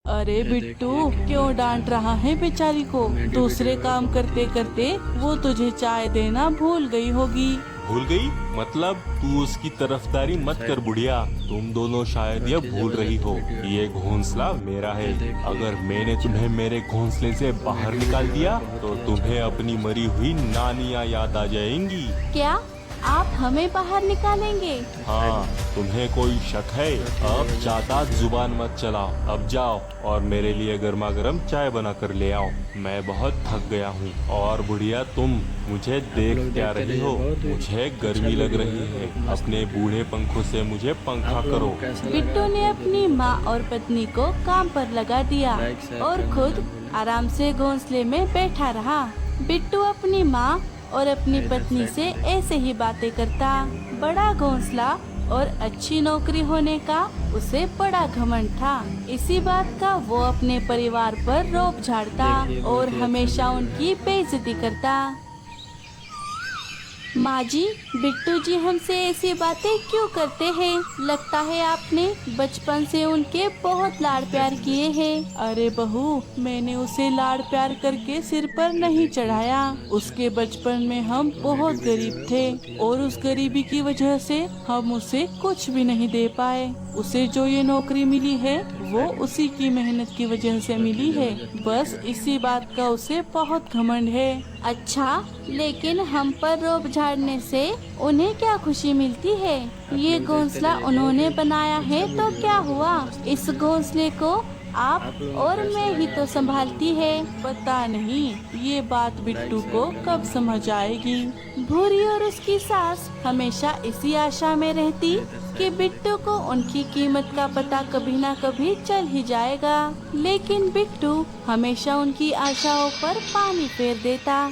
अरे बिट्टू, क्यों डांट रहा है बेचारी को? दूसरे काम करते करते वो तुझे चाय देना भूल गई होगी। भूल गई? मतलब तू उसकी तरफदारी मत कर बुढ़िया। तुम दोनों शायद ये भूल रही हो, ये घोंसला मेरा है। अगर मैंने तुम्हें मेरे घोंसले से बाहर निकाल दिया तो तुम्हें अपनी मरी हुई नानियाँ याद आ जाएंगी। क्या आप हमें बाहर निकालेंगे? हाँ, तुम्हें कोई शक है? अब ज्यादा जुबान मत चलाओ। अब जाओ और मेरे लिए गर्मा गर्म चाय बना कर ले आओ। मैं बहुत थक गया हूँ। और बुढ़िया, तुम मुझे देख क्या रही हो? मुझे गर्मी लग रही है। अपने बूढ़े पंखों से मुझे पंखा करो। बिट्टू ने अपनी माँ और पत्नी को काम पर लगा दिया और खुद आराम से घोंसले में बैठा रहा। बिट्टू अपनी माँ और अपनी पत्नी से ऐसे ही बातें करता। बड़ा घोंसला और अच्छी नौकरी होने का उसे बड़ा घमंड था। इसी बात का वो अपने परिवार पर रोब झाड़ता और हमेशा उनकी बेइज्जती करता। माँ जी, बिट्टू जी हमसे ऐसी बातें क्यों करते हैं? लगता है आपने बचपन से उनके बहुत लाड़ प्यार किए हैं। अरे बहू, मैंने उसे लाड़ प्यार करके सिर पर नहीं चढ़ाया। उसके बचपन में हम बहुत गरीब थे और उस गरीबी की वजह से हम उसे कुछ भी नहीं दे पाए। उसे जो ये नौकरी मिली है वो उसी की मेहनत की वजह से मिली है। बस इसी बात का उसे बहुत घमंड है। अच्छा, लेकिन हम पर रोब झाड़ने से उन्हें क्या खुशी मिलती है? ये घोंसला उन्होंने बनाया है तो क्या हुआ? इस घोंसले को आप और मैं ही तो संभालती है। पता नहीं ये बात बिट्टू को कब समझ आएगी। भूरी और उसकी सास हमेशा इसी आशा में रहती कि बिट्टू को उनकी कीमत का पता कभी ना कभी चल ही जाएगा। लेकिन बिट्टू हमेशा उनकी आशाओं पर पानी फेर देता।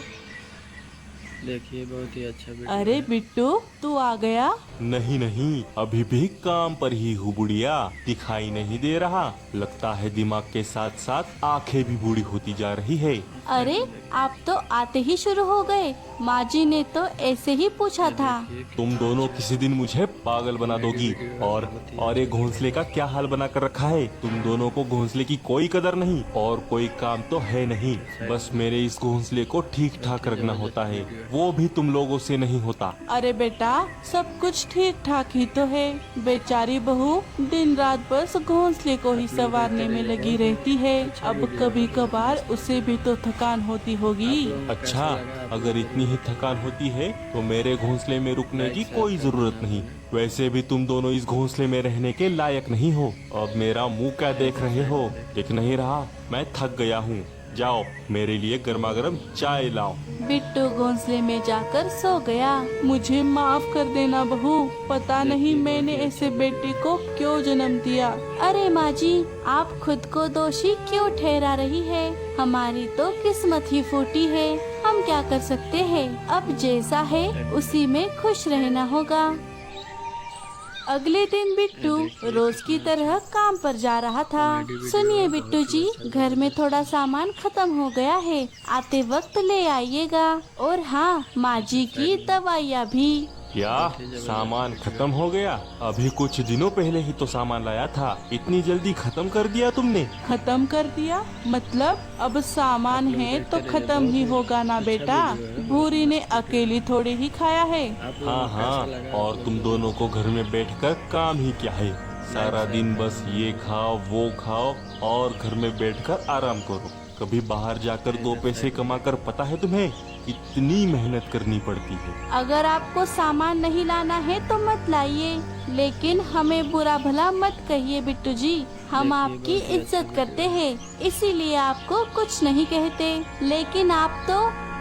देखिए, बहुत ही अच्छा वीडियो अरे है। बिट्टू, तू आ गया? नहीं नहीं, अभी भी काम पर ही हूँ बुढ़िया। दिखाई नहीं दे रहा? लगता है दिमाग के साथ साथ आंखें भी बूढ़ी होती जा रही है। अरे, आप तो आते ही शुरू हो गए। माँ जी ने तो ऐसे ही पूछा था। तुम दोनों किसी दिन मुझे पागल बना दोगी। और ये घोंसले का क्या हाल बना कर रखा है? तुम दोनों को घोंसले की कोई कदर नहीं और कोई काम तो है नहीं। बस मेरे इस घोंसले को ठीक ठाक रखना होता है, वो भी तुम लोगों से नहीं होता। अरे बेटा, सब कुछ ठीक ठाक ही तो है। बेचारी बहू दिन रात बस घोंसले को ही संवारने में लगी रहती है। अब कभी कभार उसे भी तो थकान होती होगी। अच्छा, अगर इतनी ही थकान होती है तो मेरे घोंसले में रुकने की कोई जरूरत नहीं। वैसे भी तुम दोनों इस घोंसले में रहने के लायक नहीं हो। अब मेरा मुंह क्या देख रहे हो? दिख नहीं रहा? मैं थक गया हूँ। जाओ मेरे लिए गर्मा गर्म चाय लाओ। बिट्टू घोंसले में जाकर सो गया। मुझे माफ कर देना बहू, पता नहीं मैंने ऐसे बेटे को क्यों जन्म दिया। अरे माँ जी, आप खुद को दोषी क्यों ठहरा रही है? हमारी तो किस्मत ही फूटी है। हम क्या कर सकते हैं? अब जैसा है उसी में खुश रहना होगा। अगले दिन बिट्टू रोज की तरह काम पर जा रहा था। सुनिए बिट्टू जी, घर में थोड़ा सामान खत्म हो गया है, आते वक्त ले आइएगा। और हाँ, माँ जी की दवाइयाँ भी। क्या सामान खत्म हो गया? अभी कुछ दिनों पहले ही तो सामान लाया था। इतनी जल्दी खत्म कर दिया तुमने? खत्म कर दिया मतलब? अब सामान है तो खत्म ही होगा ना बेटा। भूरी ने अकेली थोड़ी ही खाया है। हाँ हाँ, और तुम दोनों को घर में बैठकर काम ही क्या है? सारा दिन बस ये खाओ वो खाओ और घर में बैठकर आराम करो। कभी बाहर जाकर 2 पैसे कमाकर पता है तुम्हें कितनी मेहनत करनी पड़ती है? अगर आपको सामान नहीं लाना है तो मत लाइए, लेकिन हमें बुरा भला मत कहिए बिट्टू जी। हम आपकी इज्जत करते हैं, इसीलिए आपको कुछ नहीं कहते। लेकिन आप तो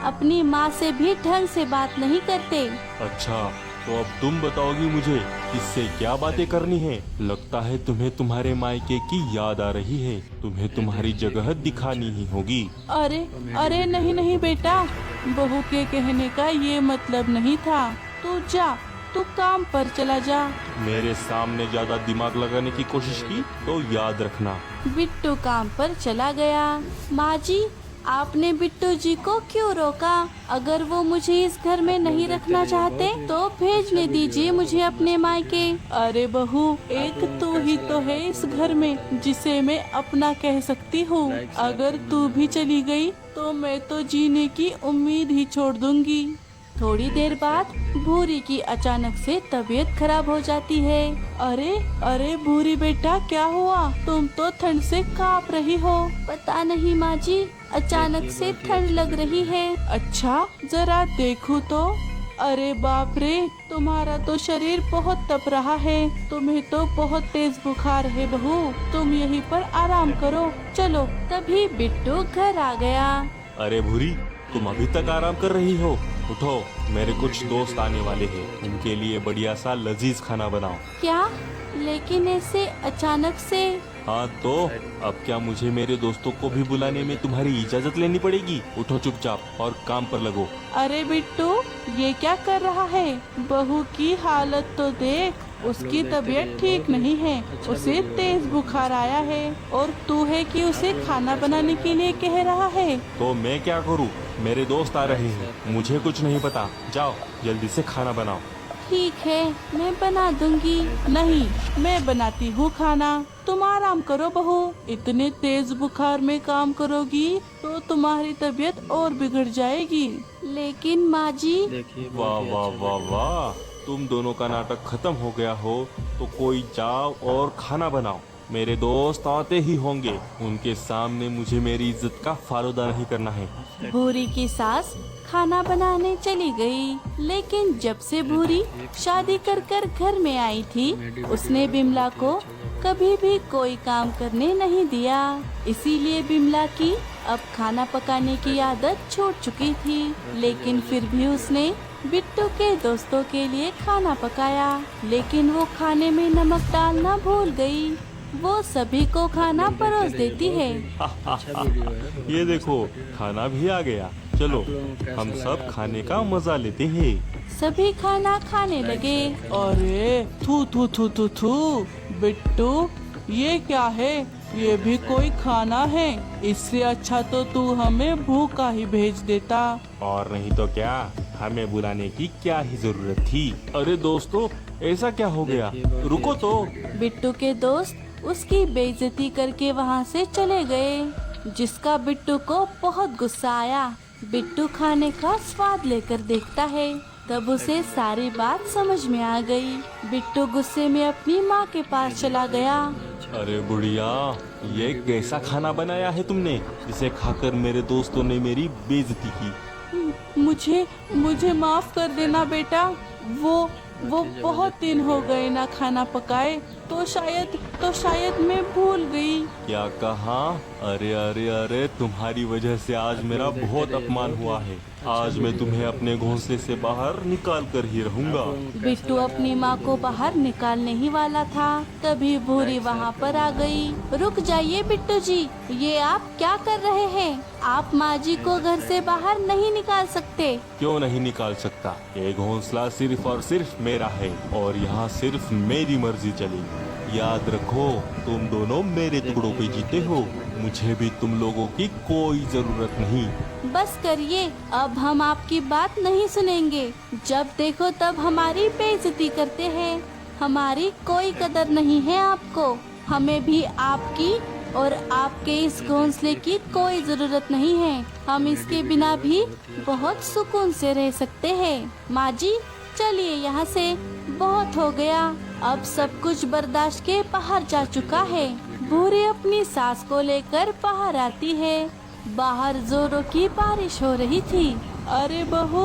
अपनी माँ से भी ढंग से बात नहीं करते। अच्छा, तो अब तुम बताओगी मुझे इससे क्या बातें करनी है? लगता है तुम्हें तुम्हारे मायके की याद आ रही है। तुम्हें तुम्हारी जगह दिखानी ही होगी। अरे अरे नहीं नहीं बेटा, बहू के कहने का ये मतलब नहीं था। तू जा, तू काम पर चला जा। मेरे सामने ज्यादा दिमाग लगाने की कोशिश की तो याद रखना। बिट्टू काम पर चला गया। माँ जी, आपने बिट्टू जी को क्यों रोका? अगर वो मुझे इस घर में नहीं रखना चाहते तो भेजने दीजिए मुझे अपने मायके। अरे बहू, एक तू ही तो है इस घर में जिसे मैं अपना कह सकती हूँ। अगर तू भी चली गई तो मैं तो जीने की उम्मीद ही छोड़ दूंगी। थोड़ी देर बाद भूरी की अचानक से तबीयत खराब हो जाती है। अरे अरे भूरी बेटा, क्या हुआ? तुम तो ठंड से कांप रही हो। पता नहीं माँ जी, अचानक से ठंड लग रही है। अच्छा, जरा देखूं तो। अरे बाप रे, तुम्हारा तो शरीर बहुत तप रहा है। तुम्हें तो बहुत तेज बुखार है बहू, तुम यहीं पर आराम करो। चलो। तभी बिट्टू घर आ गया। अरे भूरी, तुम अभी तक आराम कर रही हो? उठो, मेरे कुछ दोस्त आने वाले हैं, उनके लिए बढ़िया सा लजीज खाना बनाओ। क्या? लेकिन ऐसे अचानक से? हाँ तो अब क्या मुझे मेरे दोस्तों को भी बुलाने में तुम्हारी इजाजत लेनी पड़ेगी? उठो चुपचाप और काम पर लगो। अरे बिट्टू, ये क्या कर रहा है? बहू की हालत तो देख, उसकी तबीयत ठीक नहीं है, उसे तेज बुखार आया है और तू है कि उसे खाना बनाने के लिए कह रहा है। तो मैं क्या करूँ? मेरे दोस्त आ रहे हैं, मुझे कुछ नहीं पता। जाओ जल्दी से खाना बनाओ। ठीक है, मैं बना दूंगी। नहीं, मैं बनाती हूँ खाना, तुम आराम करो बहू। इतने तेज बुखार में काम करोगी तो तुम्हारी तबीयत और बिगड़ जाएगी। लेकिन माँ जी। वाह वाह वाह वाह, तुम दोनों का नाटक खत्म हो गया हो तो कोई जाओ और खाना बनाओ। मेरे दोस्त आते ही होंगे, उनके सामने मुझे मेरी इज्जत का फालूदा नहीं करना है। भूरी की सास खाना बनाने चली गई, लेकिन जब से भूरी शादी कर कर घर में आई थी, उसने बिमला को कभी भी कोई काम करने नहीं दिया। इसीलिए बिमला की अब खाना पकाने की आदत छूट चुकी थी। लेकिन फिर भी उसने बिट्टू के दोस्तों के लिए खाना पकाया, लेकिन वो खाने में नमक डालना भूल गई। वो सभी को खाना परोस देती है। ये देखो, खाना भी आ गया। चलो हम सब खाने का मजा लेते हैं। सभी खाना खाने लगे। अरे थू थू थू थू थू, बिट्टू ये क्या है? ये भी कोई खाना है? इससे अच्छा तो तू हमें भूखा ही भेज देता। और नहीं तो क्या, हमें बुलाने की क्या ही जरूरत थी। अरे दोस्तों, ऐसा क्या हो गया? रुको तो। बिट्टू के दोस्त उसकी बेइज्जती करके वहाँ से चले गए, जिसका बिट्टू को बहुत गुस्सा आया। बिट्टू खाने का स्वाद लेकर देखता है, तब उसे सारी बात समझ में आ गई। बिट्टू गुस्से में अपनी माँ के पास चला गया। अरे बुढ़िया, ये कैसा खाना बनाया है तुमने, जिसे खाकर मेरे दोस्तों ने मेरी बेइज्जती की? मुझे माफ कर देना बेटा। वो बहुत दिन हो गए ना खाना पकाए, तो शायद मैं भूल गई। क्या कहा? अरे अरे अरे, तुम्हारी वजह से आज मेरा बहुत अपमान हुआ है। आज मैं तुम्हें अपने घोंसले से बाहर निकाल कर ही रहूंगा। बिट्टू अपनी माँ को बाहर निकालने ही वाला था, तभी भूरी वहाँ पर आ गई। रुक जाइए बिट्टू जी, ये आप क्या कर रहे हैं? आप माँ जी को घर से बाहर नहीं निकाल सकते। क्यों नहीं निकाल सकता? ये घोंसला सिर्फ और सिर्फ मेरा है और यहाँ सिर्फ मेरी मर्जी चलेगी। याद रखो, तुम दोनों मेरे टुकड़ों पे जीते हो, मुझे भी तुम लोगों की कोई जरूरत नहीं। बस करिए, अब हम आपकी बात नहीं सुनेंगे। जब देखो तब हमारी बेइज्जती करते हैं। हमारी कोई कदर नहीं है आपको। हमें भी आपकी और आपके इस घोंसले की कोई जरूरत नहीं है। हम इसके बिना भी बहुत सुकून से रह सकते हैं। माँ जी चलिए यहाँ से, बहुत हो गया। अब सब कुछ बर्दाश्त के बाहर जा चुका है। भूरी अपनी सास को लेकर बाहर आती है। बाहर जोरों की बारिश हो रही थी। अरे बहू,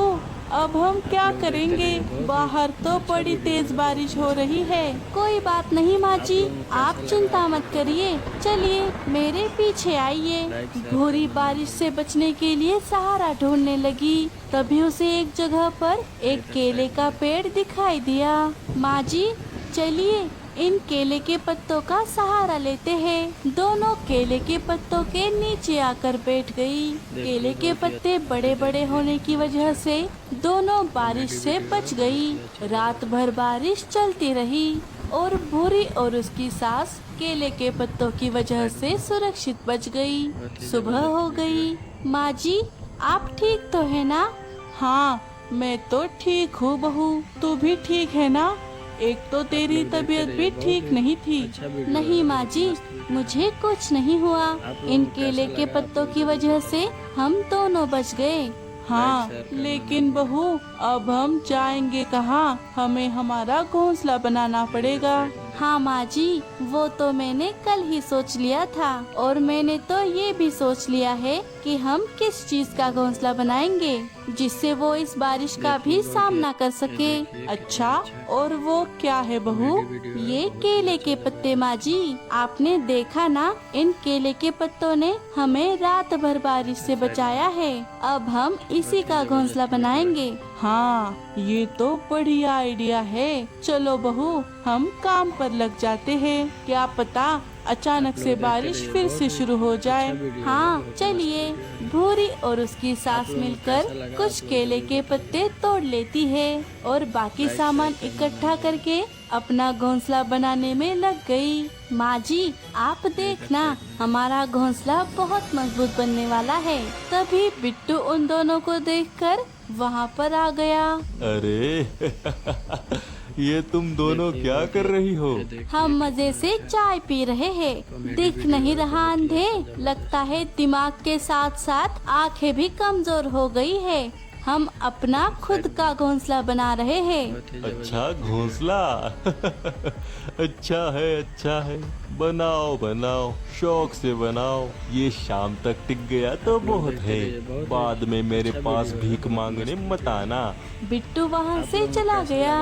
अब हम क्या करेंगे? बाहर तो बड़ी तेज बारिश हो रही है। कोई बात नहीं माँ जी, आप चिंता मत करिए। चलिए मेरे पीछे आइए। भूरी बारिश से बचने के लिए सहारा ढूंढने लगी। तभी उसे एक जगह पर एक केले का पेड़ दिखाई दिया। माँ जी चलिए, इन केले के पत्तों का सहारा लेते हैं। दोनों केले के पत्तों के नीचे आकर बैठ गई। केले के पत्ते बड़े बड़े होने की वजह से दोनों बारिश से बच गई। रात भर बारिश चलती रही। और भूरी और उसकी सास केले के पत्तों की वजह से सुरक्षित बच गई। सुबह हो गई। माँ जी, आप ठीक तो है ना? हाँ, मैं तो ठीक हूँ बहू, तू भी ठीक है ना? एक तो तेरी तबीयत भी ठीक नहीं थी। अच्छा वीडियो नहीं है, माँ जी, मस्त मुझे कुछ नहीं हुआ। लोगों इन को केले कैसा के लगा पत्तों आप की लोगों वजह से हम दोनों बच गए। हाँ, शेयर करना लेकिन बहू अब हम जाएंगे कहाँ? हमें हमारा घोंसला बनाना पड़ेगा। हाँ माँ जी, वो तो मैंने कल ही सोच लिया था और मैंने तो ये भी सोच लिया है कि हम किस चीज का घोंसला बनाएंगे जिससे वो इस बारिश का भी सामना कर सके। अच्छा, और वो क्या है बहू? ये केले के पत्ते माँ जी, आपने देखा ना, इन केले के पत्तों ने हमें रात भर बारिश से बचाया है। अब हम इसी का घोंसला बनाएंगे। हाँ, ये तो बढ़िया आइडिया है। चलो बहू, हम काम पर लग जाते हैं। क्या पता अचानक से बारिश फिर से शुरू हो जाए। हाँ चलिए। भूरी और उसकी सास मिलकर कुछ केले के पत्ते तोड़ लेती है और बाकी सामान इकट्ठा करके अपना घोंसला बनाने में लग गई। माँ जी, आप देखना, हमारा घोंसला बहुत मजबूत बनने वाला है। तभी बिट्टू उन दोनों को देखकर वहाँ पर आ गया। अरे ये तुम दोनों क्या कर रही हो? हम मजे से चाय पी रहे हैं। दिख नहीं रहा अंधे? लगता है दिमाग के साथ साथ आंखें भी कमजोर हो गई है। हम अपना खुद का घोंसला बना रहे हैं। अच्छा, घोंसला अच्छा है, बनाओ बनाओ, शौक से बनाओ। ये शाम तक टिक गया तो बहुत है, बाद में मेरे पास भीख मांगने मत आना। बिट्टू वहाँ से चला गया।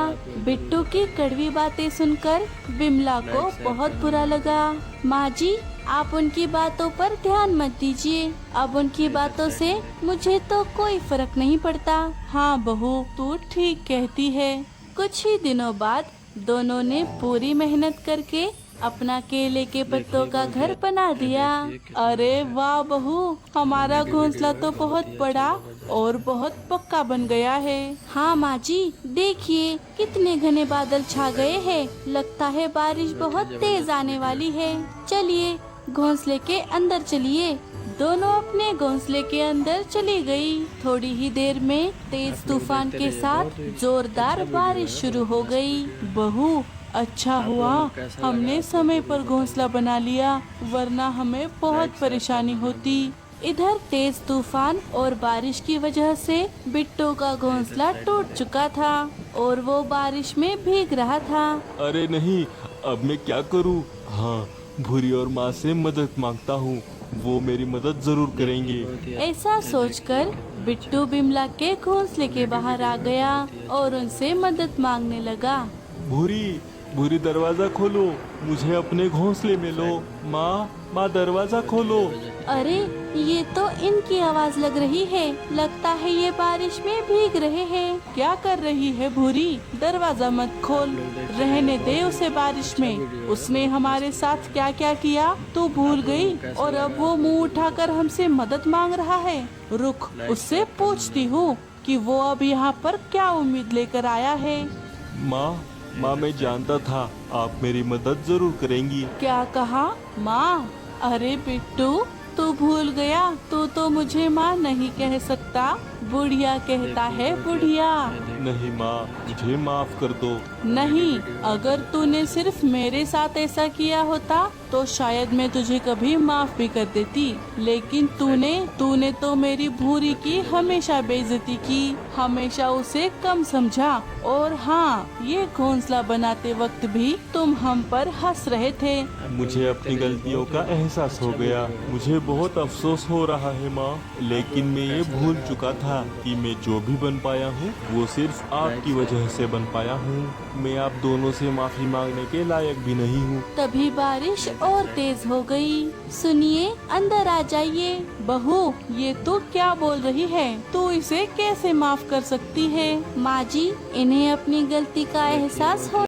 बिट्टू की कड़वी बातें सुनकर बिमला को बहुत बुरा लगा। माँ जी, आप उनकी बातों पर ध्यान मत दीजिए। अब उनकी बातों से मुझे तो कोई फर्क नहीं पड़ता। हाँ बहू, तू ठीक कहती है। कुछ ही दिनों बाद दोनों ने पूरी मेहनत करके अपना केले के पत्तों का घर बना दिया। अरे वाह बहू, हमारा घोंसला तो बहुत बड़ा और बहुत पक्का बन गया है। हाँ माँ जी, देखिए कितने घने बादल छा गए हैं। लगता है बारिश बहुत तेज आने वाली है। चलिए घोंसले के अंदर चलिए। दोनों अपने घोंसले के अंदर चली गई। थोड़ी ही देर में तेज तूफान के साथ जोरदार बारिश शुरू हो गई। बहू, अच्छा हुआ हमने समय पर घोंसला बना लिया, वरना हमें बहुत परेशानी होती। इधर तेज तूफान और बारिश की वजह से बिट्टू का घोंसला टूट चुका था और वो बारिश में भीग रहा था। अरे नहीं, अब मैं क्या करूं? हाँ, भूरी और माँ से मदद मांगता हूँ, वो मेरी मदद जरूर करेंगे। ऐसा सोचकर बिट्टू बिमला के घोंसले के बाहर आ गया और उनसे मदद मांगने लगा। भूरी दरवाजा खोलो, मुझे अपने घोंसले में लो। माँ दरवाजा खोलो। अरे ये तो इनकी आवाज लग रही है। लगता है ये बारिश में भीग रहे हैं। क्या कर रही है भूरी? दरवाजा मत खोल, रहने दे उसे बारिश में। उसने हमारे साथ क्या क्या किया तू भूल गई और अब वो मुंह उठाकर हमसे मदद मांग रहा है। रुक, उससे पूछती हूँ कि वो अब यहाँ पर क्या उम्मीद लेकर आया है। माँ मैं जानता था आप मेरी मदद जरूर करेंगी। क्या कहा? माँ? अरे बिट्टू, तू भूल गया, तू तो मुझे माँ नहीं कह सकता, बुढ़िया कहता है, बुढ़िया। नहीं माँ, मुझे माफ कर दो। नहीं, अगर तूने सिर्फ मेरे साथ ऐसा किया होता तो शायद मैं तुझे कभी माफ भी कर देती, लेकिन तूने तो मेरी भूरी की हमेशा बेइज्जती की, हमेशा उसे कम समझा। और हाँ, ये घोंसला बनाते वक्त भी तुम हम पर हंस रहे थे। मुझे अपनी गलतियों का एहसास हो गया, मुझे बहुत अफसोस हो रहा है माँ, लेकिन मैं ये भूल चुका था कि मैं जो भी बन पाया हूँ वो सिर्फ आपकी वजह से बन पाया हूँ। मैं आप दोनों से माफी मांगने के लायक भी नहीं हूँ। तभी बारिश और तेज हो गई। सुनिए, अंदर आ जाइए। बहू, ये तू क्या बोल रही है? तू इसे कैसे माफ कर सकती है? माँ जी, इन्हें अपनी गलती का एहसास हो